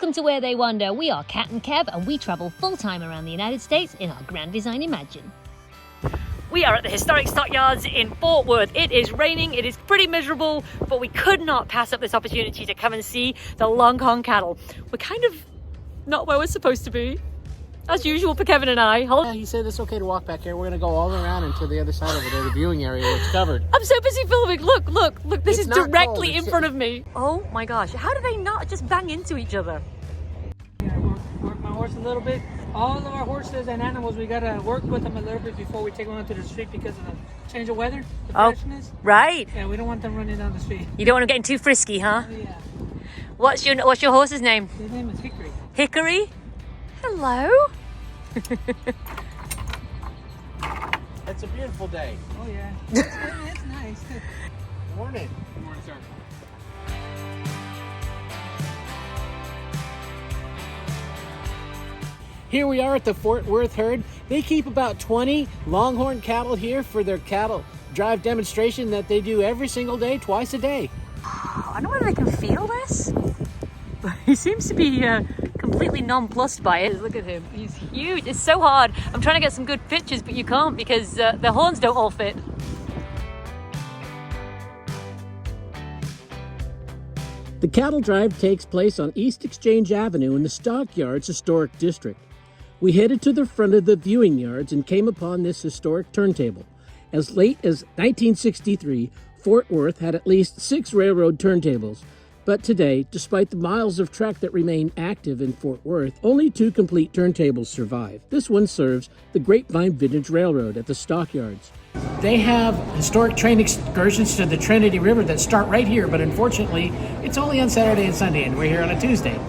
Welcome to Where They Wander. We are Kat and Kev, and we travel full-time around the United States in our Grand Design Imagine. We are at the historic Stockyards in Fort Worth. It is raining, it is pretty miserable, but we could not pass up this opportunity to come and see the Longhorn cattle. We're kind of not where we're supposed to be, as usual for Kevin and I. Yeah, he said it's okay to walk back here. We're going to go all around into the other side over there, the viewing area where it's covered. I'm so busy filming. Look, this is directly cold. in front of me. Oh my gosh, how do they not just bang into each other? Work my horse a little bit. All of our horses and animals, we gotta work with them a little bit before we take them onto the street because of the change of weather, the freshness. Right. Yeah, we don't want them running down the street. You don't want them getting too frisky, huh? Yeah. What's your horse's name? His name is Hickory. Hickory? Hello. It's a beautiful day. Oh yeah. It's nice. Good morning. Good morning, sir. Here we are at the Fort Worth herd. They keep about 20 Longhorn cattle here for their cattle drive demonstration that they do every single day, twice a day. I don't know whether they can feel this. He seems to be completely nonplussed by it. Look at him. He's huge. It's so hard. I'm trying to get some good pictures, but you can't because the horns don't all fit. The cattle drive takes place on East Exchange Avenue in the Stockyards Historic District. We headed to the front of the viewing yards and came upon this historic turntable. As late as 1963, Fort Worth had at least 6 railroad turntables. But today, despite the miles of track that remain active in Fort Worth, only 2 complete turntables survive. This one serves the Grapevine Vintage Railroad at the Stockyards. They have historic train excursions to the Trinity River that start right here, but unfortunately, it's only on Saturday and Sunday, and we're here on a Tuesday.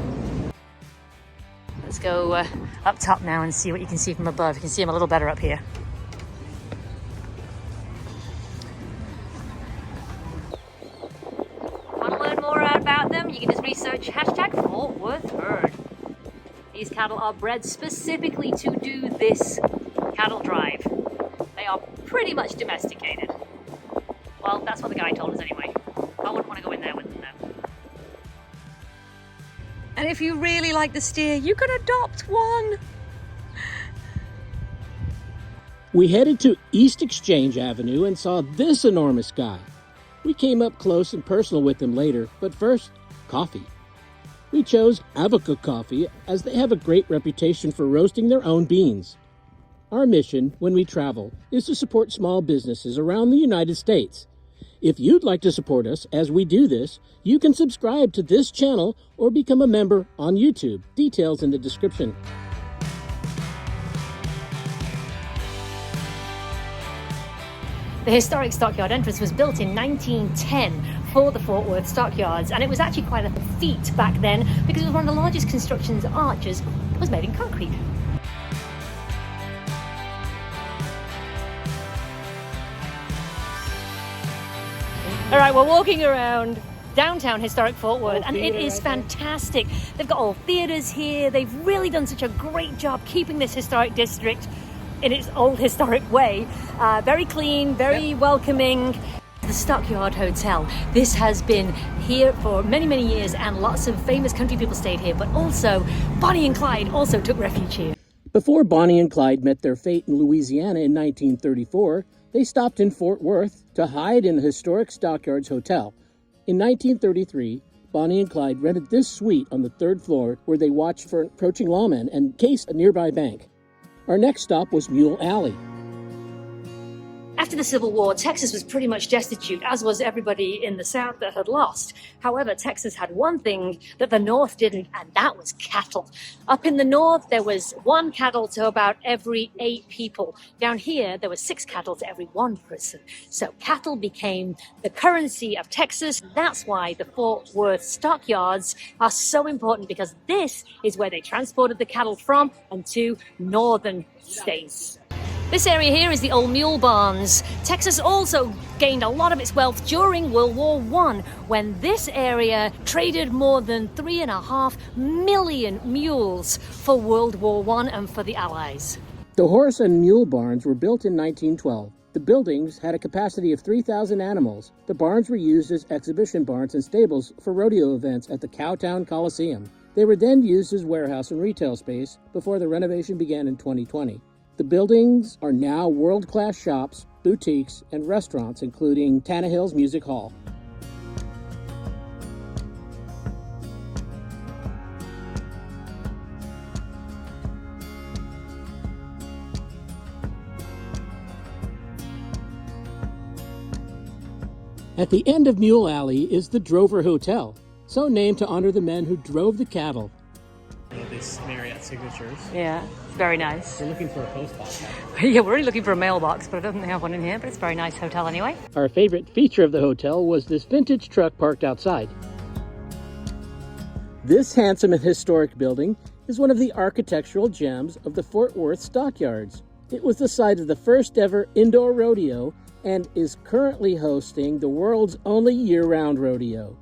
Let's go up top now and see what you can see from above. You can see them a little better up here. Want to learn more about them? You can just research hashtag Fort Worth Herd. These cattle are bred specifically to do this cattle drive. They are pretty much domesticated. Well, that's what the guy told us anyway. I wouldn't want to go in there with them though. And if you really like the steer, you can adopt one. We headed to East Exchange Avenue and saw this enormous guy. We came up close and personal with him later, but first, coffee. We chose Avoca Coffee as they have a great reputation for roasting their own beans. Our mission when we travel is to support small businesses around the United States. If you'd like to support us as we do this, you can subscribe to this channel or become a member on YouTube. Details in the description. The historic Stockyard entrance was built in 1910 for the Fort Worth Stockyards, and it was actually quite a feat back then because it was one of the largest constructions arches that was made in concrete. All right, we're walking around downtown historic Fort Worth, and it is fantastic. They've got all theaters here. They've really done such a great job keeping this historic district in its old historic way. Very clean, very welcoming. The Stockyard Hotel. This has been here for many, many years, and lots of famous country people stayed here, but also Bonnie and Clyde also took refuge here. Before Bonnie and Clyde met their fate in Louisiana in 1934, they stopped in Fort Worth to hide in the historic Stockyards Hotel. In 1933, Bonnie and Clyde rented this suite on the 3rd floor where they watched for approaching lawmen and cased a nearby bank. Our next stop was Mule Alley. After the Civil War, Texas was pretty much destitute, as was everybody in the South that had lost. However, Texas had one thing that the North didn't, and that was cattle. Up in the North, there was 1 cattle to about every 8 people. Down here, there was 6 cattle to every 1 person. So cattle became the currency of Texas. That's why the Fort Worth Stockyards are so important, because this is where they transported the cattle from and to northern states. This area here is the old mule barns. Texas also gained a lot of its wealth during World War I, when this area traded more than 3.5 million mules for World War I and for the Allies. The horse and mule barns were built in 1912. The buildings had a capacity of 3,000 animals. The barns were used as exhibition barns and stables for rodeo events at the Cowtown Coliseum. They were then used as warehouse and retail space before the renovation began in 2020. The buildings are now world-class shops, boutiques, and restaurants, including Tannehill's Music Hall. At the end of Mule Alley is the Drover Hotel, so named to honor the men who drove the cattle. These Marriott signatures. Yeah, it's very nice. We're looking for a post box. Yeah, we're only looking for a mailbox, but I don't think they have one in here, but it's a very nice hotel anyway. Our favorite feature of the hotel was this vintage truck parked outside. This handsome and historic building is one of the architectural gems of the Fort Worth Stockyards. It was the site of the first ever indoor rodeo and is currently hosting the world's only year-round rodeo.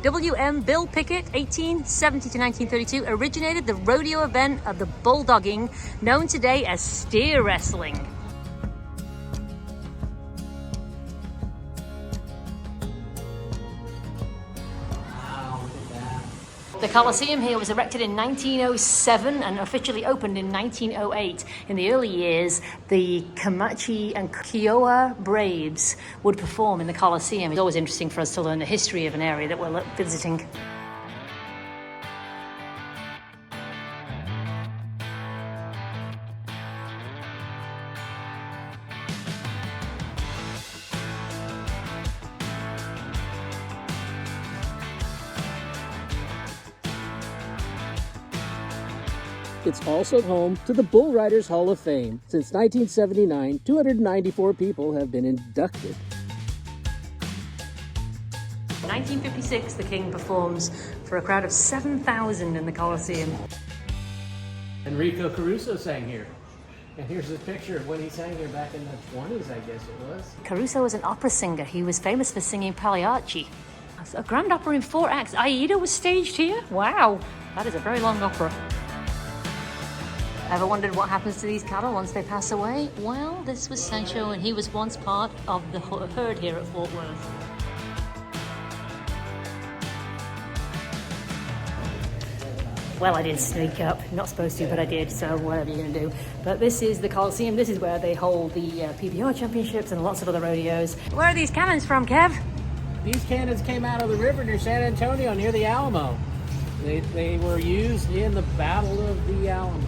W.M. Bill Pickett, 1870 to 1932, originated the rodeo event of the bulldogging, known today as steer wrestling. The Coliseum here was erected in 1907 and officially opened in 1908. In the early years, the Comanche and Kiowa Braves would perform in the Coliseum. It's always interesting for us to learn the history of an area that we're visiting. It's also home to the Bull Riders Hall of Fame. Since 1979, 294 people have been inducted. In 1956, the King performs for a crowd of 7,000 in the Coliseum. Enrico Caruso sang here. And here's a picture of when he sang here back in the 20s, I guess it was. Caruso was an opera singer. He was famous for singing Pagliacci. A grand opera in 4 acts. Aida was staged here? Wow, that is a very long opera. Ever wondered what happens to these cattle once they pass away? Well, this was Sancho, and he was once part of the herd here at Fort Worth. Well, I did sneak up. Not supposed to, but I did, so whatever you're going to do. But this is the Coliseum. This is where they hold the PBR championships and lots of other rodeos. Where are these cannons from, Kev? These cannons came out of the river near San Antonio, near the Alamo. They were used in the Battle of the Alamo.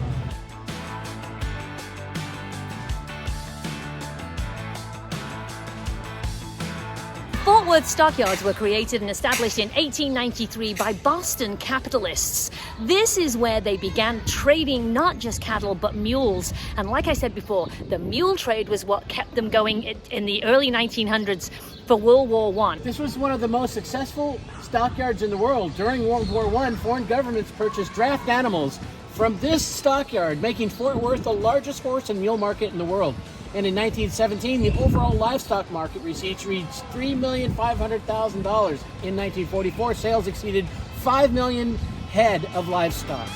Fort Worth Stockyards were created and established in 1893 by Boston capitalists. This is where they began trading not just cattle but mules. And like I said before, the mule trade was what kept them going in the early 1900s for World War I. This was one of the most successful stockyards in the world. During World War I, foreign governments purchased draft animals from this stockyard, making Fort Worth the largest horse and mule market in the world. And in 1917, the overall livestock market receipts reached $3,500,000. In 1944, sales exceeded 5 million head of livestock.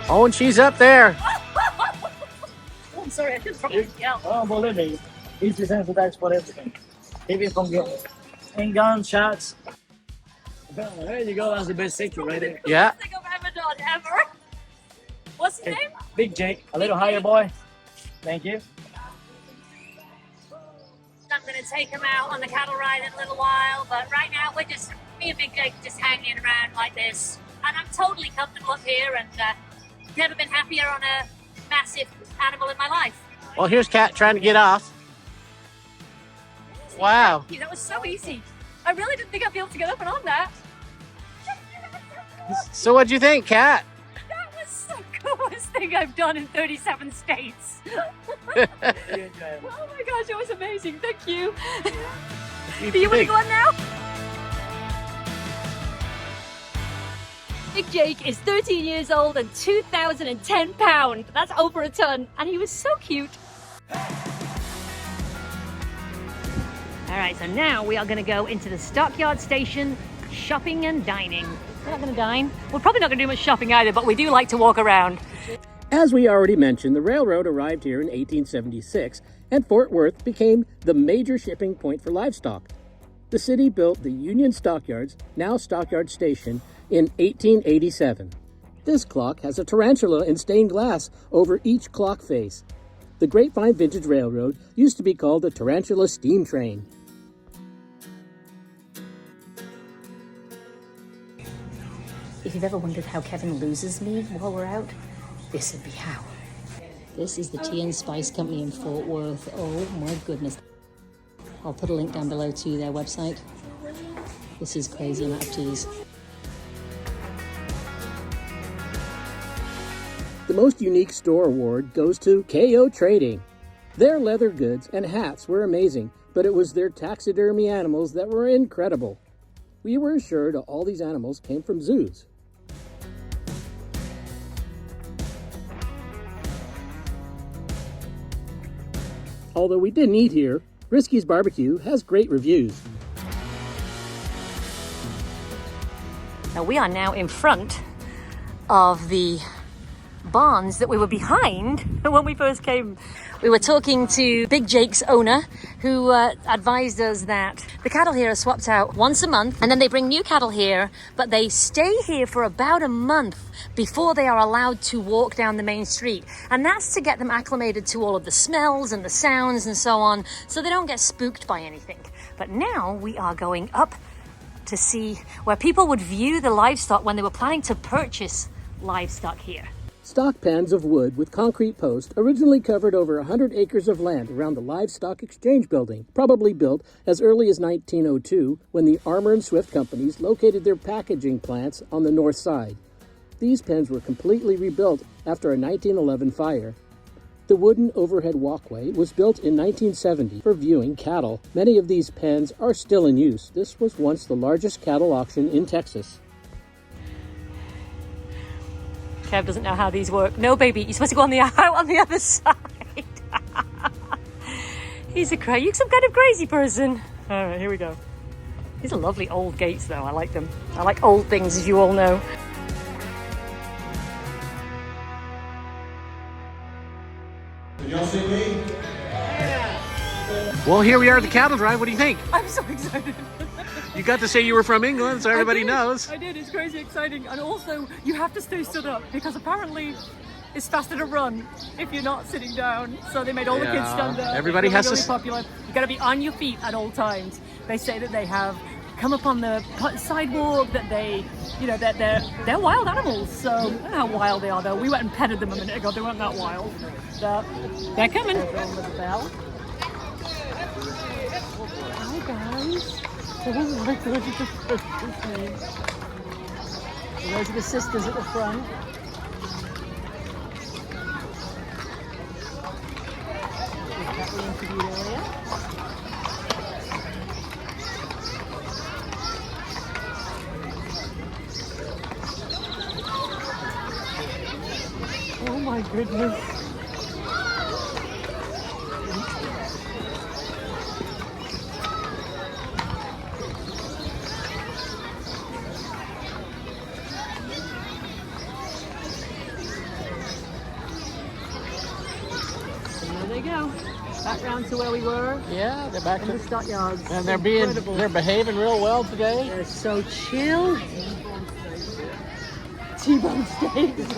Oh, and she's up there. Oh, I'm sorry, I just probably yelled. Oh, believe me, he's desensitized for everything. Even from handgun shots. There you go, that's the best picture right there. Yeah. Thing I've ever done, ever. What's his name? Big Jake, a little higher, boy. Thank you. I'm going to take him out on the cattle ride in a little while, but right now we're just, me and Big Jake just hanging around like this. And I'm totally comfortable up here and never been happier on a massive animal in my life. Well, here's Kat trying to get off. Wow. Thank you, that was so easy. I really didn't think I'd be able to get up and on that. So what'd you think, Kat? That was the coolest thing I've done in 37 states. Oh my gosh, it was amazing. Thank you. Do you want to go on now? Big Jake is 13 years old and 2,010 pounds. That's over a ton. And he was so cute. All right, so now we are going to go into the Stockyard Station, shopping and dining. We're not going to dine. We're probably not going to do much shopping either, but we do like to walk around. As we already mentioned, the railroad arrived here in 1876, and Fort Worth became the major shipping point for livestock. The city built the Union Stockyards, now Stockyard Station, in 1887. This clock has a tarantula in stained glass over each clock face. The Grapevine Vintage Railroad used to be called the Tarantula Steam Train. If you've ever wondered how Kevin loses me while we're out, this would be how. This is the Tea and Spice Company in Fort Worth. Oh my goodness. I'll put a link down below to their website. This is crazy amount of teas. The most unique store award goes to KO Trading. Their leather goods and hats were amazing, but it was their taxidermy animals that were incredible. We were assured all these animals came from zoos. Although we didn't eat here, Risky's Barbecue has great reviews. Now we are now in front of the barns that we were behind when we first came. We were talking to Big Jake's owner, who advised us that the cattle here are swapped out once a month, and then they bring new cattle here, but they stay here for about a month before they are allowed to walk down the main street. And that's to get them acclimated to all of the smells and the sounds and so on, so they don't get spooked by anything. But now we are going up to see where people would view the livestock when they were planning to purchase livestock here. Stock pens of wood with concrete posts originally covered over 100 acres of land around the Livestock Exchange building, probably built as early as 1902 when the Armour and Swift companies located their packaging plants on the north side. These pens were completely rebuilt after a 1911 fire. The wooden overhead walkway was built in 1970 for viewing cattle. Many of these pens are still in use. This was once the largest cattle auction in Texas. Kev doesn't know how these work. No, baby, you're supposed to go on the out on the other side. You're some kind of crazy person. All right, here we go. These are lovely old gates, though. I like them. I like old things, as you all know. Did y'all see me? Well, here we are at the cattle drive. What do you think? I'm so excited. You got to say you were from England, so everybody knows. I did. It's crazy exciting. And also, you have to stay stood up because apparently it's faster to run if you're not sitting down. So they made all the kids stand up. Everybody it's has really to... popular. You got to be on your feet at all times. They say that they have come up on the sidewalk, that they, you know, that they're wild animals. So I don't know how wild they are, though. We went and petted them a minute ago. They weren't that wild. But they're coming. The bell. Hi, guys. Those are the sisters at the front. Is that the interview area? Oh my goodness. Go back down to where we were. Yeah, they're back in to the stockyards. and they're behaving real well today. They're so chill. T-bone steaks.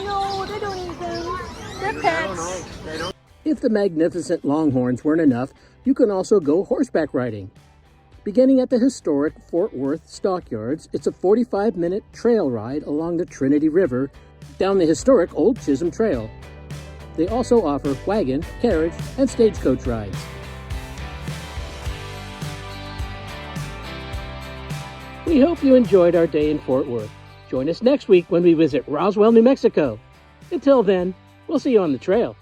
No, they don't eat them. They're pets. If the magnificent Longhorns weren't enough, you can also go horseback riding. Beginning at the historic Fort Worth Stockyards, it's a 45-minute trail ride along the Trinity River down the historic Old Chisholm Trail. They also offer wagon, carriage, and stagecoach rides. We hope you enjoyed our day in Fort Worth. Join us next week when we visit Roswell, New Mexico. Until then, we'll see you on the trail.